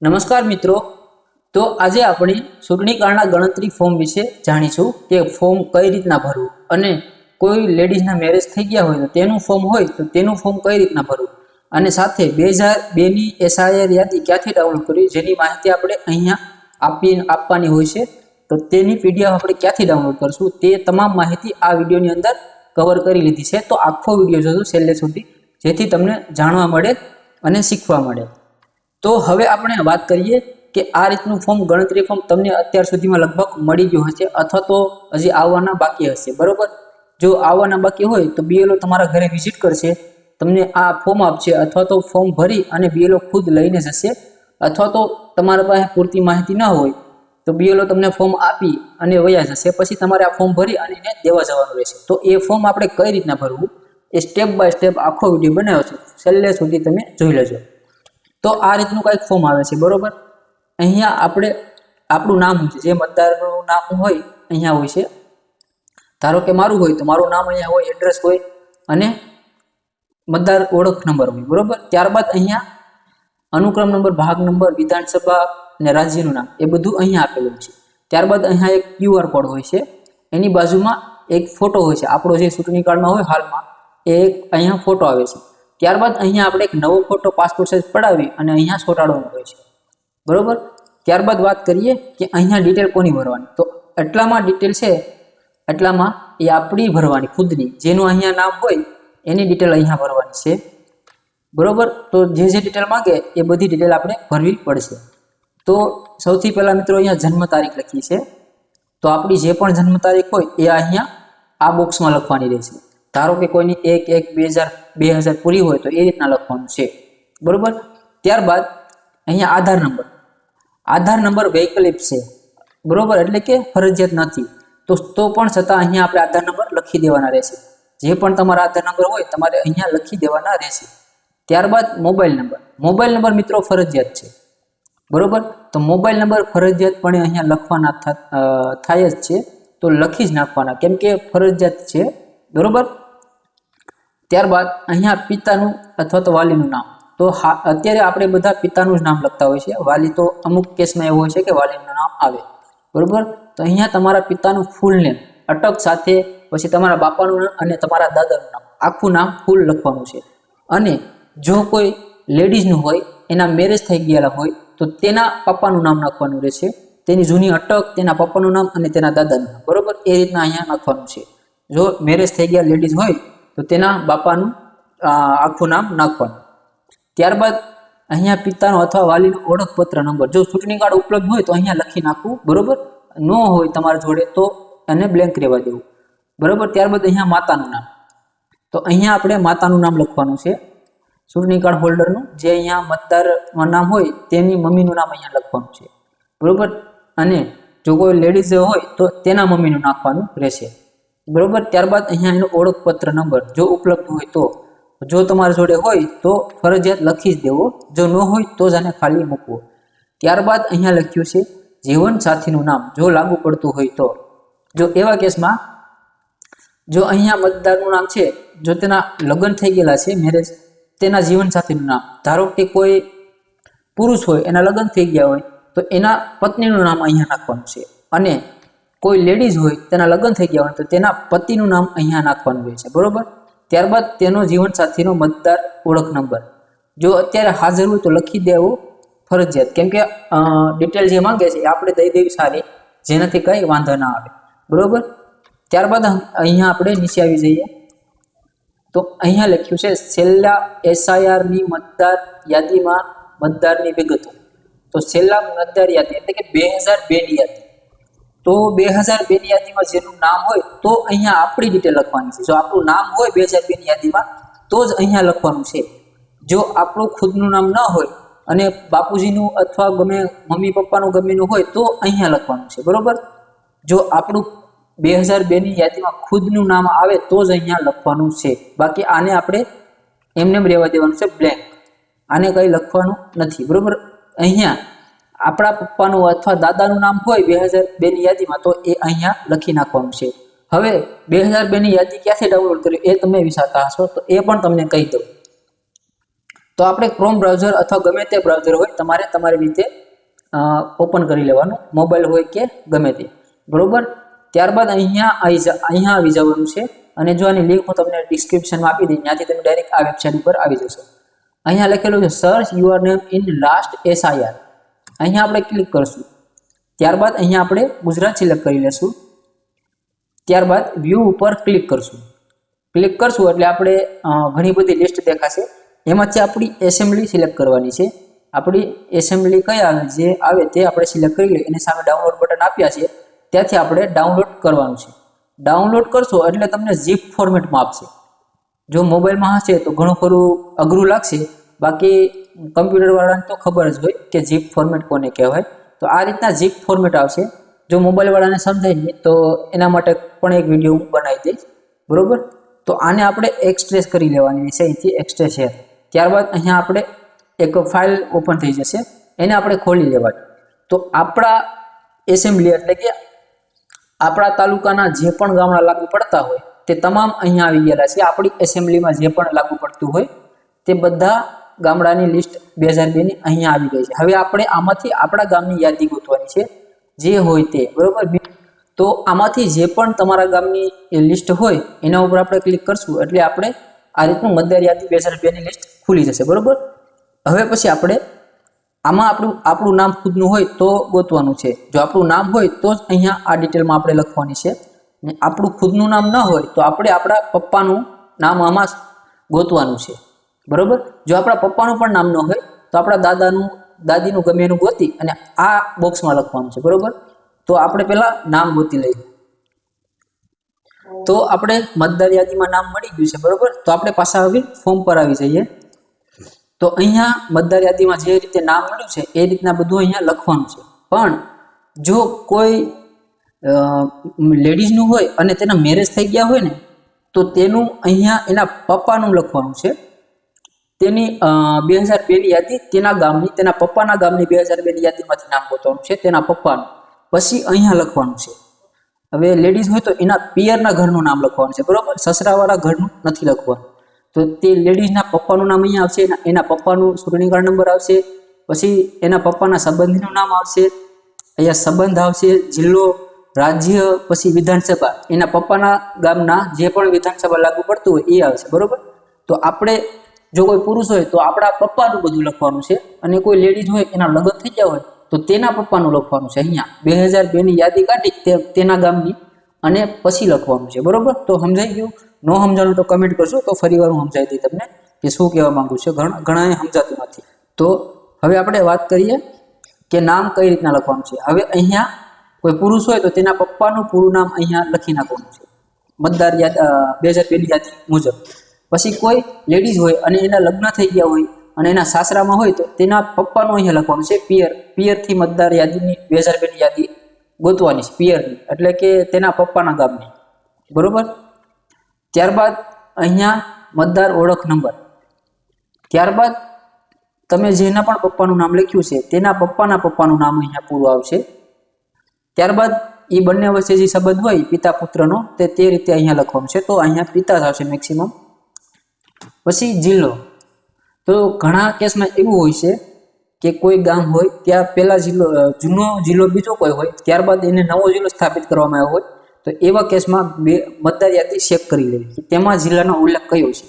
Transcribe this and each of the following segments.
નમસ્કાર મિત્રો, તો આજે આપણે ચૂંટણી કાર્ડના ગણતરી ફોર્મ વિશે જાણીશું કે ફોર્મ કઈ રીતના ભરવું અને કોઈ લેડીઝના મેરેજ થઈ ગયા હોય તો તેનું ફોર્મ હોય તો તેનું ફોર્મ કઈ રીતના ભરવું અને સાથે 2002ની એસઆઈઆર યાદી ક્યાંથી ડાઉનલોડ કરવી જેની માહિતી આપણે અહીંયા આપવાની હોય છે. તો તેની પીડીએફ આપણે ક્યાંથી ડાઉનલોડ કરશું તે તમામ માહિતી આ વિડીયોની અંદર કવર કરી લીધી છે. તો આખો વિડીયો જોજો છેલ્લે સુધી, જેથી તમને જાણવા મળે અને શીખવા મળે. તો હવે આપણે વાત કરીએ કે આ રીતનું ફોર્મ ગણતરી ફોર્મ તમને અત્યાર સુધીમાં લગભગ મળી ગયું હશે અથવા તો હજી આવવાના બાકી હશે, બરોબર. જો આવવાના બાકી હોય તો બીએલઓ તમારા ઘરે વિઝિટ કરશે, તમને આ ફોર્મ આપશે અથવા તો ફોર્મ ભરી અને બીએલઓ ખુદ લઈને જશે, અથવા તો તમારા પાસે પૂરતી માહિતી ન હોય તો બીએલઓ તમને ફોર્મ આપી અને વયા જશે. પછી તમારે આ ફોર્મ ભરી અને એને દેવા જવાનું રહેશે. તો એ ફોર્મ આપણે કઈ રીતના ભરવું એ સ્ટેપ બાય સ્ટેપ આખો વિડીયો બનાવ્યો છે, છેલ્લે સુધી તમે જોઈ લેજો. તો આ રીતનું કંઈક ફોર્મ આવે છે, બરોબર. અહીંયા આપણે આપણું નામ હોય છે, જે મતદારનું નામ હોય અહીંયા હોય છે. ધારો કે મારું હોય તો મારું નામ અહીંયા હોય, એડ્રેસ હોય અને મતદાર ઓળખ નંબર હોય, બરોબર. ત્યારબાદ અહીંયા અનુક્રમ નંબર, ભાગ નંબર, વિધાનસભા અને રાજ્યનું નામ એ બધું અહીંયા આપેલું છે. ત્યારબાદ અહીંયા એક QR કોડ હોય છે, એની બાજુમાં એક ફોટો હોય છે, આપણો જે ચૂંટણી કાર્ડમાં હોય હાલમાં એ એક અહીંયા ફોટો આવે છે. ત્યારબાદ અહીંયા આપણે એક નવો ફોટો પાસપોર્ટ સાઇઝ પડાવી અને અહીંયા ચોંટાડવાનો હોય છે, બરોબર. ત્યારબાદ વાત કરીએ કે અહીંયા ડિટેલ કોની ભરવાની, તો એટલામાં ડિટેલ છે, એટલામાં એ આપણી ભરવાની ખુદની, જેનું અહીંયા નામ હોય એની ડિટેલ અહીંયા ભરવાની છે, બરોબર. તો જે ડિટેલ માંગે એ બધી ડિટેલ આપણે ભરવી પડશે. તો સૌથી પહેલા મિત્રો અહીંયા જન્મ તારીખ લખી છે, તો આપણી જે પણ જન્મ તારીખ હોય એ અહીંયા આ બોક્સમાં લખવાની રહેશે. ધારો કે કોઈની 1/1/2000 પૂરી હોય તો એ રીતના લખવાનું છે, બરોબર. ત્યારબાદ અહીંયા આધાર નંબર વૈકલ્પિક છે, બરોબર, એટલે કે ફરજિયાત નથી. તો પણ છતાં અહીંયા આપણે આધાર નંબર લખી દેવાના રહેશે. જે પણ તમારા આધાર નંબર હોય તમારે અહીંયા લખી દેવાના રહેશે. ત્યારબાદ મોબાઈલ નંબર મિત્રો ફરજિયાત છે, બરોબર. તો મોબાઈલ નંબર ફરજિયાતપણે અહીંયા લખવાના થાય જ છે, તો લખી જ નાખવાના, કેમ કે ફરજિયાત છે, બરોબર. ત્યારબાદ અહીંયા પિતાનું અથવા તો વાલીનું નામ, તો અત્યારે આપણે બધા પિતાનું જ નામ લખતા હોય છે, વાલી તો અમુક કેસમાં એવું હોય છે કે વાલીનું નામ આવે, બરોબર. તો અહીંયા તમારા પિતાનું ફૂલ નેમ અટક સાથે, પછી તમારા બાપાનું નામ અને તમારા દાદાનું નામ, આખું નામ ફૂલ લખવાનું છે. અને જો કોઈ લેડીઝનું હોય, એના મેરેજ થઈ ગયેલા હોય તો તેના પપ્પાનું નામ નાખવાનું રહેશે, તેની જૂની અટક, તેના પપ્પાનું નામ અને તેના દાદાનું નામ, બરોબર, એ રીતના અહીંયા નાખવાનું છે. જો મેરેજ થઈ ગયા લેડીઝ હોય તો તેના બાપાનું આખું નામ નાખવાનું. ત્યારબાદ અહીંયા પિતાનો અથવા વાલીનો ઓળખપત્ર નંબર, જો ચૂંટણી કાર્ડ ઉપલબ્ધ હોય તો અહીંયા લખી નાખવું, બરોબર. ન હોય તમારા જોડે તો એને બ્લેન્ક રહેવા દેવું, બરોબર. ત્યારબાદ અહીંયા માતાનું નામ, તો અહીંયા આપણે માતાનું નામ લખવાનું છે, ચૂંટણી કાર્ડ હોલ્ડરનું, જે અહીંયા મતદારમાં નામ હોય તેની મમ્મીનું નામ અહીંયા લખવાનું છે, બરોબર. અને જો કોઈ લેડીઝ હોય તો તેના મમ્મીનું નાખવાનું રહેશે, બરોબર. ત્યારબાદ અહીંયા એનો ઓળખપત્ર નંબર જો ઉપલબ્ધ હોય તો, જો તમારા જોડે હોય તો ફરજિયાત લખી જ દેવો, જો ન હોય તો જ આને ખાલી મૂકવો. ત્યારબાદ અહીંયા લખ્યું છે જીવન સાથીનું નામ, જો લાગુ પડતું હોય તો. જો એવા કેસમાં જો અહીંયા મતદારનું નામ છે, જો તેના લગ્ન થઈ ગયેલા છે, મેરેજ, તેના જીવન સાથીનું નામ, ધારો કે કોઈ પુરુષ હોય એના લગ્ન થઈ ગયા હોય તો એના પત્નીનું નામ અહીંયા નાખવાનું છે. અને કોઈ લેડીઝ હોય તેના લગ્ન થઈ ગયા હોય તો તેના પતિનું નામ અહીંયા નાખવાનું હોય છે, બરોબર. ત્યારબાદ તેનો જીવનસાથીનો મતદાર ઓળખ નંબર, જો અત્યારે હાજર હોય તો લખી દેવો ફરજિયાત, કેમ કે ડિટેલ જે માંગે છે એ આપણે દઈ દેવી સારી, જેનાથી કંઈ વાંધો ના આવે, બરોબર. ત્યારબાદ અહીંયા આપણે નીચે આવી જઈએ તો અહીંયા લખ્યું છે છેલ્લા એસઆઈઆરની મતદાર યાદીમાં મતદારની વિગતો. તો છેલ્લા મતદાર યાદી એટલે કે 2002ની યાદી, તો 2002ની યાદીમાં જેનું નામ હોય તો અહીંયા આપણી ડિટેલ લખવાની છે. જો આપણું નામ હોય 2002ની યાદીમાં તો જ અહીંયા લખવાનું છે. જો આપણું ખુદનું નામ ન હોય અને બાપુજીનું અથવા ગમે મમ્મી પપ્પાનું ગમેનું હોય તો અહીંયા લખવાનું છે, બરોબર. જો આપણું 2002ની યાદીમાં ખુદનું નામ આવે તો જ અહીંયા લખવાનું છે, બાકી આને આપણે એમને રહેવા દેવાનું છે બ્લેન્ક, આને કંઈ લખવાનું નથી, બરોબર. અહીંયા આપણા પપ્પાનું અથવા દાદાનું નામ હોય 2002ની યાદીમાં તો એ અહીંયા લખી નાખવાનું છે. હવે 2002ની યાદી ક્યાંથી ડાઉનલોડ કરવી એ તમે વિચારતા હશો, તો એ પણ તમને કહી દઉં. તો આપણે ક્રોમ બ્રાઉઝર અથવા ગમે તે બ્રાઉઝર હોય તમારે તમારી રીતે ઓપન કરી લેવાનું, મોબાઈલ હોય કે ગમે તે, બરોબર. ત્યારબાદ અહીંયા આવી જવાનું છે, અને જો આની લિંક હું તમને ડિસ્ક્રિપ્શનમાં આપી દઈ, ત્યાંથી તમે ડાયરેક્ટ આ વેબસાઇટ ઉપર આવી જશો. અહીંયા લખેલું છે search your name in last SIR, અહીંયા આપણે ક્લિક કરશું. ત્યારબાદ અહીંયા આપણે ગુજરાત સિલેક્ટ કરી લેશું. ત્યારબાદ વ્યૂ ઉપર ક્લિક કરશું. ક્લિક કરશું એટલે આપણે ઘણી બધી લિસ્ટ દેખાશે, એમાંથી આપણી એસેમ્બલી સિલેક્ટ કરવાની છે. આપણી એસેમ્બલી કઈ આવે જે આવે તે આપણે સિલેક્ટ કરી લઈએ, એની સામે ડાઉનલોડ બટન આપ્યા છે, ત્યાંથી આપણે ડાઉનલોડ કરવાનું છે. ડાઉનલોડ કરશો એટલે તમને zip ફોર્મેટમાં આપશે. જો મોબાઈલમાં હશે તો ઘણું ખરું અઘરું લાગશે, બાકી કમ્પ્યુટર વાળાને તો ખબર જ હોય કે zip ફોર્મેટ કોને કહેવાય. તો આ રીતના zip ફોર્મેટ આવશે. જો મોબાઈલ વાળાને સમજાય નહીં તો એના માટે પણ એક વિડીયો હું બનાવી દઈશ, બરોબર. તો આને આપણે એક્સટ્રેસ કરી લેવાની છે, અહીંથી એક્સટ્રેસ છે. ત્યારબાદ અહીંયા આપણે એક ફાઇલ ઓપન થઈ જશે, એને આપણે ખોલી લેવાની. તો આપણા એસેમ્બલી એટલે કે આપણા તાલુકાના જે પણ ગામડા લાગુ પડતા હોય તે તમામ અહીંયા આવી ગયેલા છે. આપણી એસેમ્બલીમાં જે પણ લાગુ પડતું હોય તે બધા ગામડાની લિસ્ટ 2002ની અહીંયા આવી ગઈ છે. હવે આપણે આમાંથી આપણા ગામની યાદી ગોતવાની છે, જે હોય તે, બરોબર. તો આમાંથી જે પણ તમારા ગામની લિસ્ટ હોય એના ઉપર આપણે ક્લિક કરશું એટલે આપણે આ રીતનું મતદાર યાદી 2002ની લિસ્ટ ખુલી જશે, બરોબર. હવે પછી આપણે આમાં આપણું નામ ખુદનું હોય તો ગોતવાનું છે. જો આપણું નામ હોય તો જ અહીંયા આ ડિટેલમાં આપણે લખવાની છે, ને આપણું ખુદનું નામ ન હોય તો આપણે આપણા પપ્પાનું નામ આમાં ગોતવાનું છે, બરોબર. જો આપણા પપ્પાનું પણ નામ ન હોય તો આપણા દાદીનું ગમે એનું ગોતી અને આ બોક્સમાં લખવાનું છે, બરોબર. તો આપણે પહેલા નામ ગોતી લઈએ. તો આપણે મતદાર યાદીમાં નામ મળી ગયું છે, બરોબર. તો આપણે પાછા આવી ફોર્મ પર આવી જઈએ. તો અહીંયા મતદાર યાદીમાં જે રીતે નામ મળ્યું છે એ રીતના બધું અહીંયા લખવાનું છે. પણ જો કોઈ લેડીઝનું હોય અને તેના મેરેજ થઈ ગયા હોય ને તો તેનું અહીંયા એના પપ્પાનું લખવાનું છે. તેની 2002ની યાદી તેના પપ્પાના ગામની 2002ની યાદીમાંથી નામ ગોતવાનું છે, તેના પપ્પાનું. પછી અહીંયા લખવાનું છે. હવે લેડીઝ હોય તો એના પિયરના ઘરનું નામ લખવાનું છે, બરોબર. સસરાવાળા ઘરનું નથી લખવાનું. તો તે લેડીઝના પપ્પાનું નામ અહીંયા આવશે, એના પપ્પાનું ચૂંટણી કાર્ડ નંબર આવશે, પછી એના પપ્પાના સંબંધીનું નામ આવશે, અહીંયા સંબંધ આવશે, જિલ્લો, રાજ્ય, પછી વિધાનસભા, એના પપ્પાના ગામના જે પણ વિધાનસભા લાગુ પડતું હોય એ આવશે, બરોબર. તો આપણે જો કોઈ પુરુષ હોય તો આપણા પપ્પાનું બધું લખવાનું છે, અને કોઈ લેડીઝ હોય એના લગ્ન થઈ ગયા હોય તો તેના પપ્પાનું લખવાનું છે. અહીંયા 2002ની યાદી કાઢી તેના ગામની અને પછી લખવાનું છે, બરોબર. તો સમજાઈ ગયું? ન સમજાણું તો કમેન્ટ કરજો, તો ફરી વાર હું સમજાવી દઈ તમને કે શું કહેવા માંગુ છું. ઘણાને સમજાતું નથી. તો હવે આપણે વાત કરીએ કે નામ કઈ રીતના લખવાનું છે. હવે અહીંયા કોઈ પુરુષ હોય તો તેના પપ્પાનું પૂરું નામ અહીંયા લખી નાખવાનું છે મતદાર યાદી 2002ની યાદી મુજબ. પછી કોઈ લેડીઝ હોય અને એના લગ્ન થઈ ગયા હોય અને એના સાસરામાં હોય તો તેના પપ્પાનું અહીંયા લખવાનું છે પિયરથી મતદાર યાદીની 2002ની યાદી ગોતવાની છે, પિયરની એટલે કે તેના પપ્પાના ગામની, બરોબર. ત્યારબાદ અહીંયા મતદાર ઓળખ નંબર. ત્યારબાદ તમે જેના પણ પપ્પાનું નામ લખ્યું છે તેના પપ્પાનું નામ અહીંયા પૂરું આવશે. ત્યારબાદ એ બંને વચ્ચે જે સંબંધ હોય પિતા પુત્રનો તે રીતે અહીંયા લખવાનું છે. તો અહીંયા પિતા જ આવશે મેક્સિમમ. પછી જિલ્લો. તો ઘણા કેસમાં એવું હોય છે કે કોઈ ગામ હોય ત્યાં પહેલા જૂનો જિલ્લો બીજો કોઈ હોય, ત્યારબાદ એને નવો જિલ્લો સ્થાપિત કરવામાં આવ્યો હોય, તો એવા કેસમાં મતદાર યાદી ચેક કરી લેવી કે તેમાં જિલ્લાનો ઉલ્લેખ કયો છે.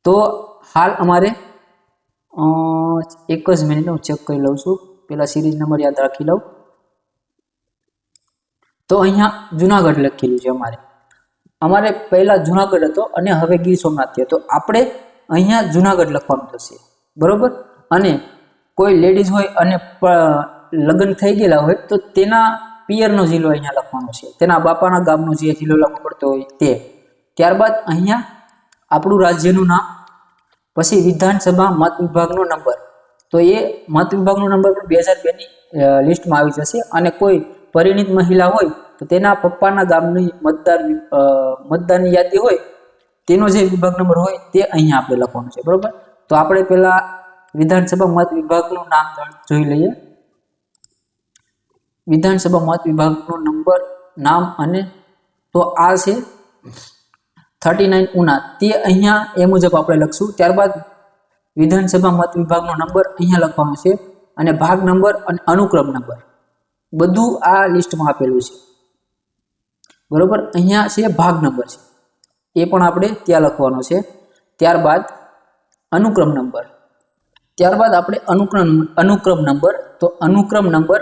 તો હાલ અમારે એક જ મિનિટ હું ચેક કરી લઉં છું, પેલા સિરીઝ નંબર યાદ રાખી લઉં. તો અહીંયા જુનાગઢ લખેલું છે. અમારે પહેલા જુનાગઢ હતો અને હવે ગીર સોમનાથ થયો, તો આપણે અહીંયા જુનાગઢ લખવાનું થશે, બરોબર. અને કોઈ લેડીઝ હોય અને લગ્ન થઈ ગયેલા હોય તો તેના પિયરનો જિલ્લો અહીંયા લખવાનો છે, તેના બાપાના ગામનો જે જિલ્લો લાગુ પડતો હોય તે. ત્યારબાદ અહીંયા આપણું રાજ્યનું નામ, પછી વિધાનસભા મત વિભાગનો નંબર. તો એ મત વિભાગનો નંબર પણ 2002ની લિસ્ટમાં આવી જશે. અને કોઈ પરિણીત મહિલા હોય તો તેના પપ્પાના ગામની મતદારની યાદી હોય તેનો જે વિભાગ નંબર હોય તે અહીંયા આપણે લખવાનું છે, બરોબર. તો આપણે પેલા વિધાનસભા મત વિભાગનું નામ જોઈ લઈએ. વિધાનસભા મત વિભાગનો નંબર, નામ, અને તો આ છે 39 ઉના, તે અહીંયા એ મુજબ આપણે લખશું. ત્યારબાદ વિધાનસભા મત વિભાગનો નંબર અહીંયા લખવાનો છે અને ભાગ નંબર અને અનુક્રમ નંબર બધું આ લિસ્ટમાં આપેલું છે બરોબર. અહીંયા છે ભાગ નંબર છે એ પણ આપણે ત્યાં લખવાનો છે. ત્યારબાદ અનુક્રમ નંબર, ત્યારબાદ આપણે અનુક્રમ નંબર, તો અનુક્રમ નંબર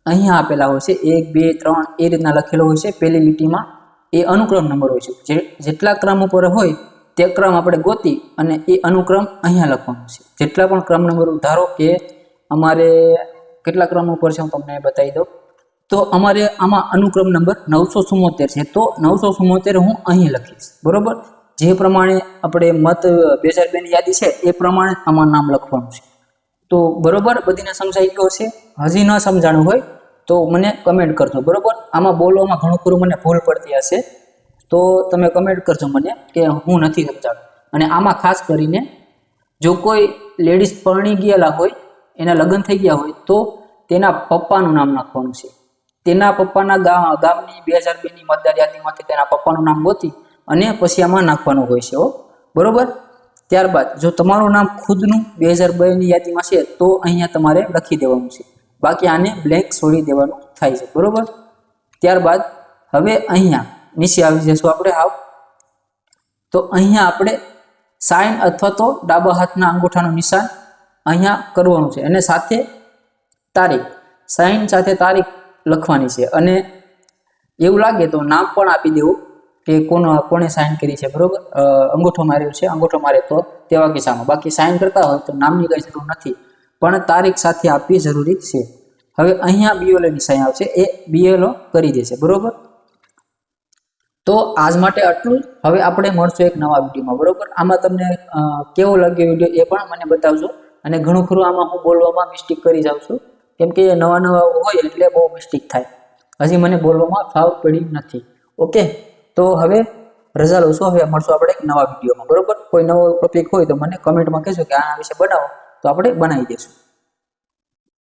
અહીંયા આપેલા હોય છે 1 2 3 એ રીતના લખેલો હોય છે. પહેલી લીટીમાં એ અનુક્રમ નંબર હોય છે. જેટલા ક્રમ ઉપર હોય તે ક્રમ આપણે ગોતી અને એ અનુક્રમ અહીંયા લખવાનો છે. જેટલા પણ ક્રમ નંબર ધારો કે અમારે કેટલા ક્રમ ઉપર છે હું તમને બતાવી દઉં. તો અમારે આમાં અનુક્રમ નંબર 974 છે, તો 974 હું અહીં લખીશ બરોબર. જે પ્રમાણે આપણે મત 2002 ની યાદી છે એ પ્રમાણે આમાં નામ લખવાનું છે. તો બરોબર બધીને સમજાઈ ગયો છે. હજી ન સમજાણું હોય તો મને કમેન્ટ કરજો બરોબર. આમાં બોલવામાં ઘણું ખરું મને ભૂલ પડતી હશે તો તમે કમેન્ટ કરજો મને કે હું નથી સમજાણું. અને આમાં ખાસ કરીને જો કોઈ લેડીઝ પરણી ગયેલા હોય, એના લગ્ન થઈ ગયા હોય તો તેના પપ્પાનું નામ નાખવાનું છે. તેના પપ્પાના ગામની 2002 ની મતદાર યાદીમાંથી તેના પપ્પાનું નામ ગોતી અને પછી આમાં નાખવાનું હોય છે બરોબર. ત્યારબાદ જો તમારું નામ ખુદનું 2002 ની યાદીમાં છે તો અહીંયા તમારે લખી દેવાનું છે, બાકી આને બ્લેન્ક છોડી દેવાનું થાય છે બરોબર. ત્યારબાદ હવે અહીંયા નીચે આવી જશું આપણે તો અહીંયા આપણે સાઇન અથવા તો ડાબા હાથના અંગૂઠાનું નિશાન અહીંયા કરવાનું છે અને સાથે તારીખ, સાઇન સાથે તારીખ લખવાની છે. અને એવું લાગે તો નામ પણ આપી દેવું કે કોણે સાઇન કરી છે બરોબર. અંગૂઠો માર્યો છે, અંગૂઠો મારે તો તેવા કિસ્સામાં. બાકી સાઇન કરતા હોય તો નામની કઈ જરૂર નથી, પણ તારીખ સાથે આપવી જરૂરી છે. હવે અહીંયા BLO ની સાઇન આવશે, એ BLO કરી દેશે બરોબર. તો આજ માટે આટલું. હવે આપણે મળશું એક નવા વિડીયોમાં બરોબર. આમાં તમને કેવો લાગ્યો વિડીયો એ પણ મને બતાવજો. અને ઘણું ખરું આમાં હું બોલવામાં મિસ્ટેક કરી જાઉં છું, કેમ કે નવા હોય એટલે બહુ મિસ્ટેક થાય. હજી મને બોલવામાં ફાવ પડી નથી. ઓકે, તો હવે રજા લઉં છું. હવે મળશું આપણે એક નવા વિડીયોમાં બરોબર. કોઈ નવો ટોપિક હોય તો મને કમેન્ટમાં કહેજો કે આના વિશે બનાવો, તો આપણે બનાવી દઈશું.